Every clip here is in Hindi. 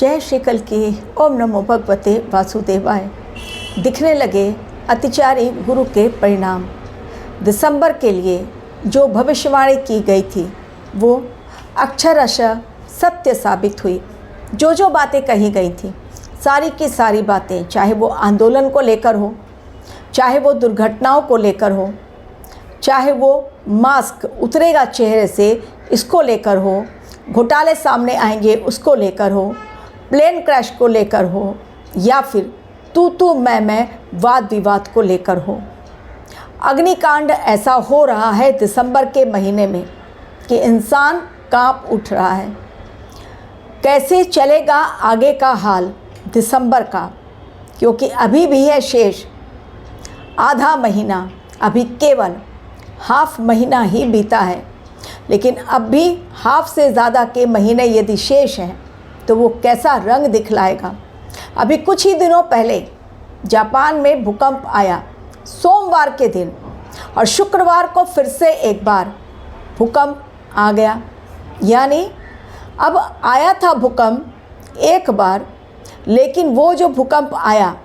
जय श्री कल्कि। ओम नमो भगवते वासुदेवाय। दिखने लगे अतिचारी गुरु के परिणाम। दिसंबर के लिए जो भविष्यवाणी की गई थी वो अक्षरशः सत्य साबित हुई। जो बातें कही गई थी, सारी की सारी बातें, चाहे वो आंदोलन को लेकर हो, चाहे वो दुर्घटनाओं को लेकर हो, चाहे वो मास्क उतरेगा चेहरे से इसको लेकर हो, घोटाले सामने आएंगे उसको लेकर हो, प्लेन क्रैश को लेकर हो, या फिर तू मैं वाद विवाद को लेकर हो। अग्निकांड ऐसा हो रहा है दिसंबर के महीने में कि इंसान कांप उठ रहा है। कैसे चलेगा आगे का हाल दिसंबर का, क्योंकि अभी भी है शेष आधा महीना, अभी केवल हाफ महीना ही बीता है। लेकिन अब भी हाफ से ज़्यादा के महीने यदि शेष हैं तो वो कैसा रंग दिखलाएगा। अभी कुछ ही दिनों पहले जापान में भूकंप आया सोमवार के दिन, और शुक्रवार को फिर से एक बार भूकंप आ गया। यानी अब आया था भूकंप एक बार, लेकिन वो जो भूकंप आया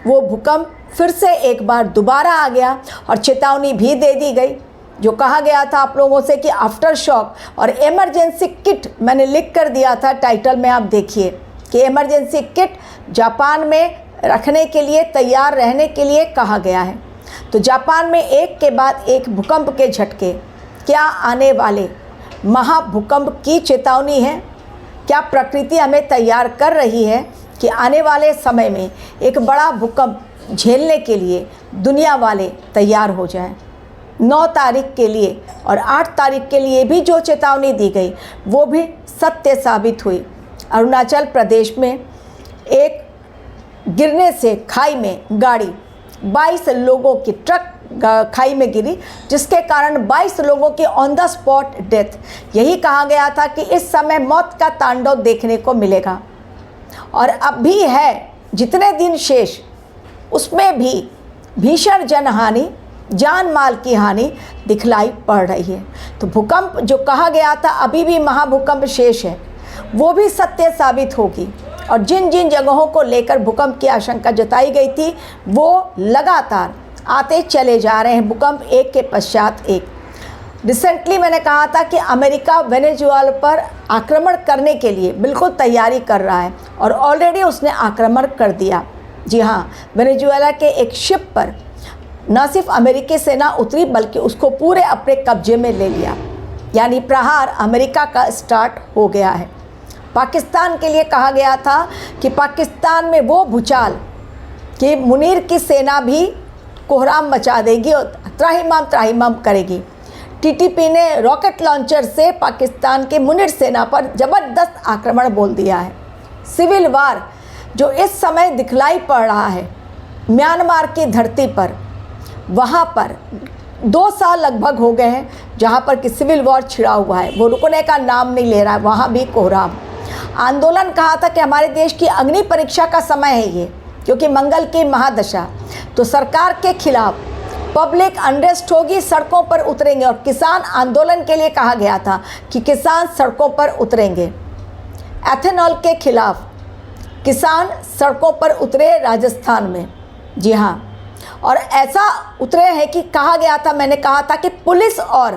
वो भूकंप फिर से एक बार दोबारा आ गया, और चेतावनी भी दे दी गई। जो कहा गया था आप लोगों से कि आफ्टर शॉक और इमरजेंसी किट, मैंने लिख कर दिया था टाइटल में, आप देखिए कि इमरजेंसी किट जापान में रखने के लिए, तैयार रहने के लिए कहा गया है। तो जापान में एक के बाद एक भूकंप के झटके, क्या आने वाले महाभूकंप की चेतावनी है? क्या प्रकृति हमें तैयार कर रही है कि आने वाले समय में एक बड़ा भूकंप झेलने के लिए दुनिया वाले तैयार हो जाएं? 9 तारीख के लिए और 8 तारीख के लिए भी जो चेतावनी दी गई वो भी सत्य साबित हुई। अरुणाचल प्रदेश में एक गिरने से खाई में गाड़ी, 22 लोगों की ट्रक खाई में गिरी, जिसके कारण 22 लोगों की ऑन द स्पॉट डेथ। यही कहा गया था कि इस समय मौत का तांडव देखने को मिलेगा, और अब भी है जितने दिन शेष उसमें भी भीषण जनहानि, जान माल की हानि दिखलाई पड़ रही है। तो भूकंप जो कहा गया था, अभी भी महाभूकंप शेष है, वो भी सत्य साबित होगी। और जिन जिन जगहों को लेकर भूकंप की आशंका जताई गई थी वो लगातार आते चले जा रहे हैं, भूकंप एक के पश्चात एक। रिसेंटली मैंने कहा था कि अमेरिका वेनेजुएला पर आक्रमण करने के लिए बिल्कुल तैयारी कर रहा है, और ऑलरेडी उसने आक्रमण कर दिया। जी हाँ, वेनेजुएला के एक शिप पर न सिर्फ अमेरिकी सेना उतरी बल्कि उसको पूरे अपने कब्जे में ले लिया। यानी प्रहार अमेरिका का स्टार्ट हो गया है। पाकिस्तान के लिए कहा गया था कि पाकिस्तान में वो भूचाल कि मुनीर की सेना भी कोहराम मचा देगी और त्राहिमाम करेगी। टीटीपी ने रॉकेट लॉन्चर से पाकिस्तान के मुनीर सेना पर ज़बरदस्त आक्रमण बोल दिया है। सिविल वार जो इस समय दिखलाई पड़ रहा है म्यांमार की धरती पर, वहाँ पर 2 साल लगभग हो गए हैं जहाँ पर कि सिविल वॉर छिड़ा हुआ है, वो रुकने का नाम नहीं ले रहा है। वहाँ भी कोहराम। आंदोलन कहा था कि हमारे देश की अग्नि परीक्षा का समय है ये, क्योंकि मंगल की महादशा। तो सरकार के खिलाफ पब्लिक अनरेस्ट होगी, सड़कों पर उतरेंगे, और किसान आंदोलन के लिए कहा गया था कि किसान सड़कों पर उतरेंगे। एथेनॉल के खिलाफ किसान सड़कों पर उतरे राजस्थान में। जी हाँ, और ऐसा उतरे हैं कि कहा गया था, मैंने कहा था कि पुलिस और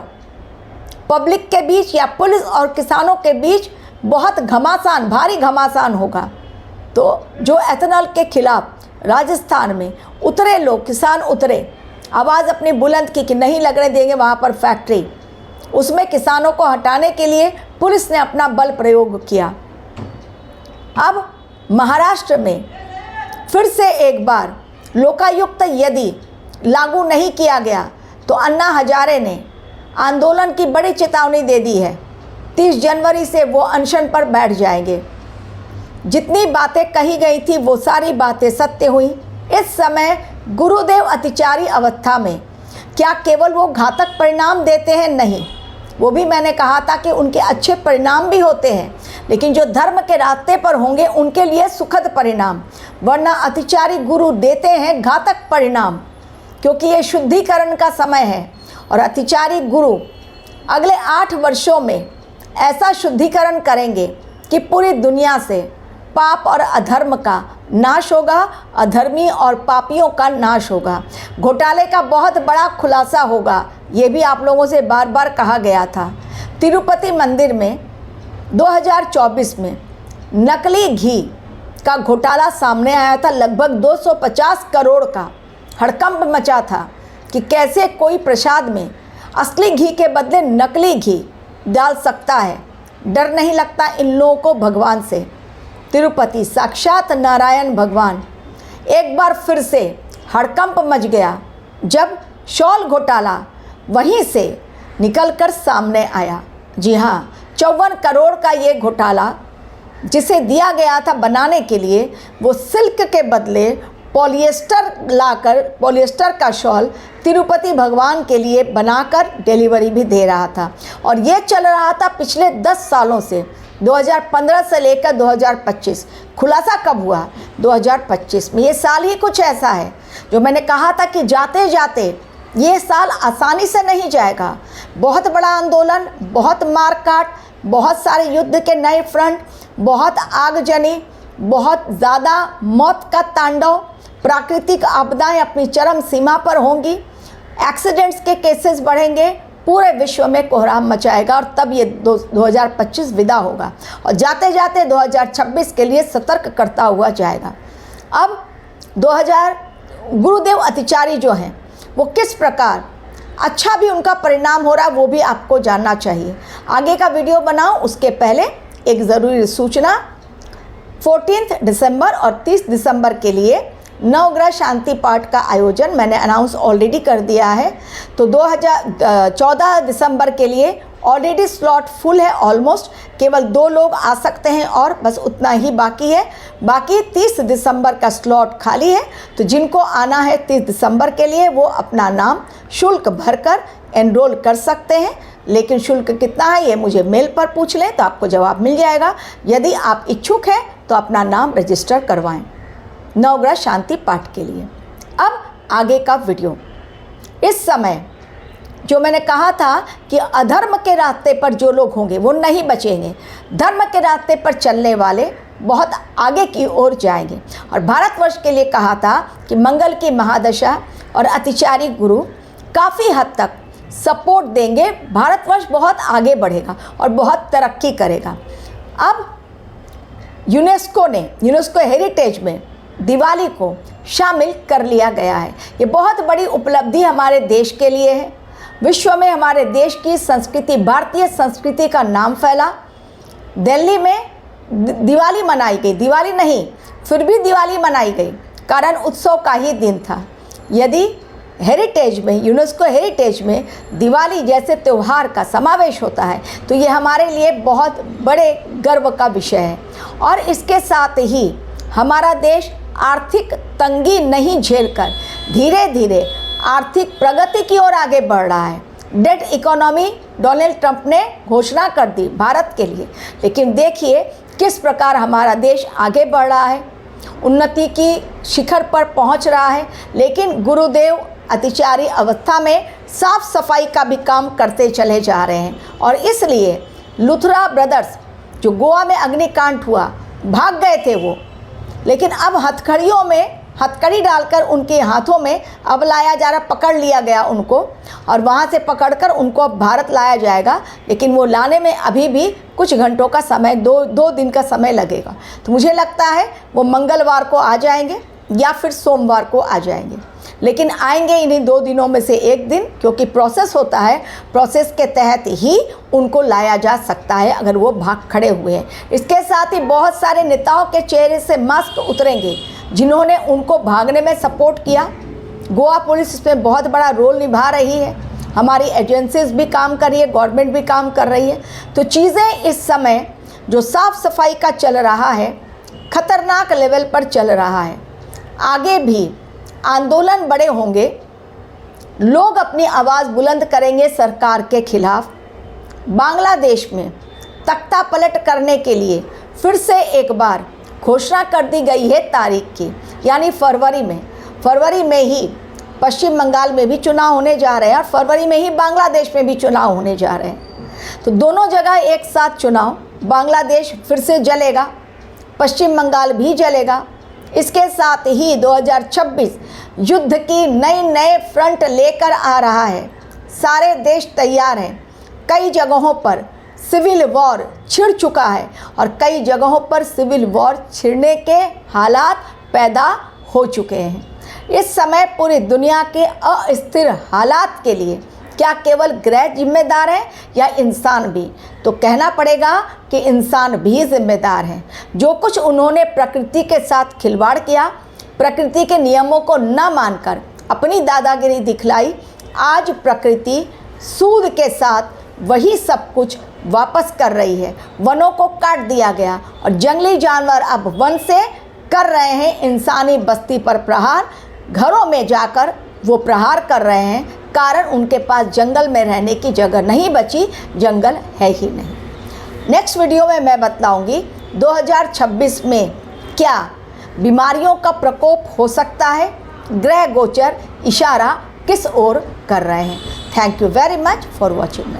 पब्लिक के बीच या पुलिस और किसानों के बीच बहुत घमासान, भारी घमासान होगा। तो जो एथेनॉल के खिलाफ राजस्थान में उतरे लोग, किसान उतरे, आवाज़ अपनी बुलंद की कि नहीं लगने देंगे वहाँ पर फैक्ट्री। उसमें किसानों को हटाने के लिए पुलिस ने अपना बल प्रयोग किया। अब महाराष्ट्र में फिर से एक बार लोकायुक्त यदि लागू नहीं किया गया तो अन्ना हजारे ने आंदोलन की बड़ी चेतावनी दे दी है। 30 जनवरी से वो अनशन पर बैठ जाएंगे। जितनी बातें कही गई थी वो सारी बातें सत्य हुई। इस समय गुरुदेव अतिचारी अवस्था में, क्या केवल वो घातक परिणाम देते हैं? नहीं, वो भी मैंने कहा था कि उनके अच्छे परिणाम भी होते हैं, लेकिन जो धर्म के रास्ते पर होंगे उनके लिए सुखद परिणाम, वरना अतिचारी गुरु देते हैं घातक परिणाम, क्योंकि ये शुद्धिकरण का समय है। और अतिचारी गुरु अगले 8 वर्षों में ऐसा शुद्धिकरण करेंगे कि पूरी दुनिया से पाप और अधर्म का नाश होगा, अधर्मी और पापियों का नाश होगा। घोटाले का बहुत बड़ा खुलासा होगा, ये भी आप लोगों से बार बार कहा गया था। तिरुपति मंदिर में 2024 में नकली घी का घोटाला सामने आया था, लगभग 250 करोड़ का। हड़कंप मचा था कि कैसे कोई प्रसाद में असली घी के बदले नकली घी डाल सकता है। डर नहीं लगता इन लोगों को भगवान से। तिरुपति साक्षात नारायण भगवान। एक बार फिर से हड़कंप मच गया जब शॉल घोटाला वहीं से निकलकर सामने आया। जी हाँ, 54 करोड़ का ये घोटाला जिसे दिया गया था बनाने के लिए, वो सिल्क के बदले पॉलिएस्टर लाकर पॉलिएस्टर का शॉल तिरुपति भगवान के लिए बनाकर डिलीवरी भी दे रहा था। और ये चल रहा था पिछले 10 सालों से, 2015 से लेकर 2025। खुलासा कब हुआ? 2025 में। ये साल ही कुछ ऐसा है जो मैंने कहा था कि जाते जाते ये साल आसानी से नहीं जाएगा। बहुत बड़ा आंदोलन, बहुत मारकाट, बहुत सारे युद्ध के नए फ्रंट, बहुत आगजनी, बहुत ज़्यादा मौत का तांडव, प्राकृतिक आपदाएं अपनी चरम सीमा पर होंगी, एक्सीडेंट्स के केसेस बढ़ेंगे, पूरे विश्व में कोहराम मचाएगा और तब ये 2025 विदा होगा और जाते जाते 2026 के लिए सतर्क करता हुआ जाएगा। अब गुरुदेव अतिचारी जो हैं वो किस प्रकार अच्छा भी उनका परिणाम हो रहा है, वो भी आपको जानना चाहिए। आगे का वीडियो बनाऊं उसके पहले एक ज़रूरी सूचना, 14 दिसंबर और 30 दिसंबर के लिए नवग्रह शांति पाठ का आयोजन मैंने अनाउंस ऑलरेडी कर दिया है। तो 14 दिसंबर के लिए ऑलरेडी स्लॉट फुल है ऑलमोस्ट, केवल 2 लोग आ सकते हैं और बस उतना ही बाकी है। बाकी 30 दिसंबर का स्लॉट खाली है। तो जिनको आना है 30 दिसंबर के लिए वो अपना नाम शुल्क भरकर एनरोल कर सकते हैं। लेकिन शुल्क कितना है ये मुझे मेल पर पूछ लें तो आपको जवाब मिल जाएगा। यदि आप इच्छुक हैं तो अपना नाम रजिस्टर करवाएं नवग्रह शांति पाठ के लिए। अब आगे का वीडियो। इस समय जो मैंने कहा था कि अधर्म के रास्ते पर जो लोग होंगे वो नहीं बचेंगे, धर्म के रास्ते पर चलने वाले बहुत आगे की ओर जाएंगे। और भारतवर्ष के लिए कहा था कि मंगल की महादशा और अतिचारी गुरु काफ़ी हद तक सपोर्ट देंगे, भारतवर्ष बहुत आगे बढ़ेगा और बहुत तरक्की करेगा। अब यूनेस्को हेरिटेज में दिवाली को शामिल कर लिया गया है। ये बहुत बड़ी उपलब्धि हमारे देश के लिए है। विश्व में हमारे देश की संस्कृति, भारतीय संस्कृति का नाम फैला। दिल्ली में दिवाली मनाई गई, दिवाली नहीं फिर भी दिवाली मनाई गई, कारण उत्सव का ही दिन था। यदि हेरिटेज में, यूनेस्को हेरिटेज में दिवाली जैसे त्यौहार का समावेश होता है तो ये हमारे लिए बहुत बड़े गर्व का विषय है। और इसके साथ ही हमारा देश आर्थिक तंगी नहीं झेलकर धीरे धीरे आर्थिक प्रगति की ओर आगे बढ़ रहा है। डेट इकोनॉमी डोनाल्ड ट्रंप ने घोषणा कर दी भारत के लिए, लेकिन देखिए किस प्रकार हमारा देश आगे बढ़ रहा है, उन्नति की शिखर पर पहुंच रहा है। लेकिन गुरुदेव अतिचारी अवस्था में साफ सफाई का भी काम करते चले जा रहे हैं। और इसलिए लुथरा ब्रदर्स जो गोवा में अग्निकांड हुआ, भाग गए थे वो, लेकिन अब हथकड़ियों में हथकड़ी डालकर उनके हाथों में अब लाया जा रहा, पकड़ लिया गया उनको और वहाँ से पकड़कर उनको अब भारत लाया जाएगा। लेकिन वो लाने में अभी भी कुछ घंटों का समय, दो दिन का समय लगेगा। तो मुझे लगता है वो मंगलवार को आ जाएंगे या फिर सोमवार को आ जाएंगे, लेकिन आएंगे इन्हीं 2 दिनों में से एक दिन, क्योंकि प्रोसेस होता है, प्रोसेस के तहत ही उनको लाया जा सकता है अगर वो भाग खड़े हुए हैं। इसके साथ ही बहुत सारे नेताओं के चेहरे से मास्क उतरेंगे जिन्होंने उनको भागने में सपोर्ट किया। गोवा पुलिस इसमें बहुत बड़ा रोल निभा रही है, हमारी एजेंसीज भी काम कर रही है, गवर्नमेंट भी काम कर रही है। तो चीज़ें इस समय जो साफ सफाई का चल रहा है खतरनाक लेवल पर चल रहा है। आगे भी आंदोलन बड़े होंगे, लोग अपनी आवाज़ बुलंद करेंगे सरकार के खिलाफ। बांग्लादेश में तख्ता पलट करने के लिए फिर से एक बार घोषणा कर दी गई है तारीख की, यानी फरवरी में ही पश्चिम बंगाल में भी चुनाव होने जा रहे हैं और फरवरी में ही बांग्लादेश में भी चुनाव होने जा रहे हैं। तो दोनों जगह एक साथ चुनाव, बांग्लादेश फिर से जलेगा पश्चिम बंगाल भी जलेगा। इसके साथ ही 2026 युद्ध की नए फ्रंट लेकर आ रहा है। सारे देश तैयार हैं। कई जगहों पर सिविल वॉर छिड़ चुका है और कई जगहों पर सिविल वॉर छिड़ने के हालात पैदा हो चुके हैं। इस समय पूरी दुनिया के अस्थिर हालात के लिए क्या केवल ग्रह जिम्मेदार है या इंसान भी? तो कहना पड़ेगा कि इंसान भी जिम्मेदार हैं। जो कुछ उन्होंने प्रकृति के साथ खिलवाड़ किया, प्रकृति के नियमों को न मानकर अपनी दादागिरी दिखलाई, आज प्रकृति सूद के साथ वही सब कुछ वापस कर रही है। वनों को काट दिया गया और जंगली जानवर अब वन से कर रहे हैं इंसानी बस्ती पर प्रहार। घरों में जाकर वो प्रहार कर रहे हैं, कारण उनके पास जंगल में रहने की जगह नहीं बची, जंगल है ही नहीं। नेक्स्ट वीडियो में मैं बतलाऊंगी 2026 में क्या बीमारियों का प्रकोप हो सकता है, ग्रह गोचर इशारा किस ओर कर रहे हैं। Thank you very much for watching.